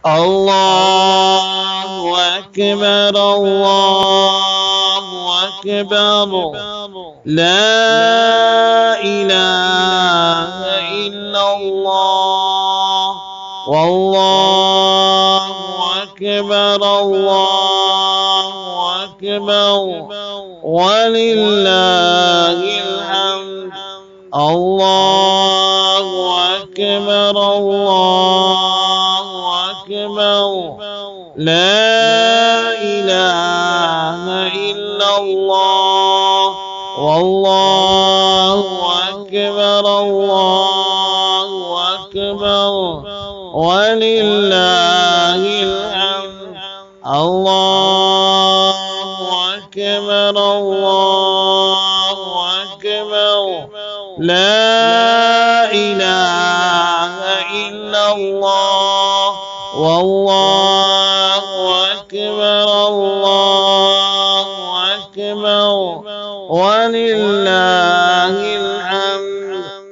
الله أكبر الله أكبر لا إله إلا الله والله أكبر الله أكبر ولله الحمد الله أكبر الله أكبر لا إله إلا الله والله أكبر الله أكبر ولله الحمد الله أكبر الله أكبر لا إله إلا الله والله أكبر الله أكبر ولله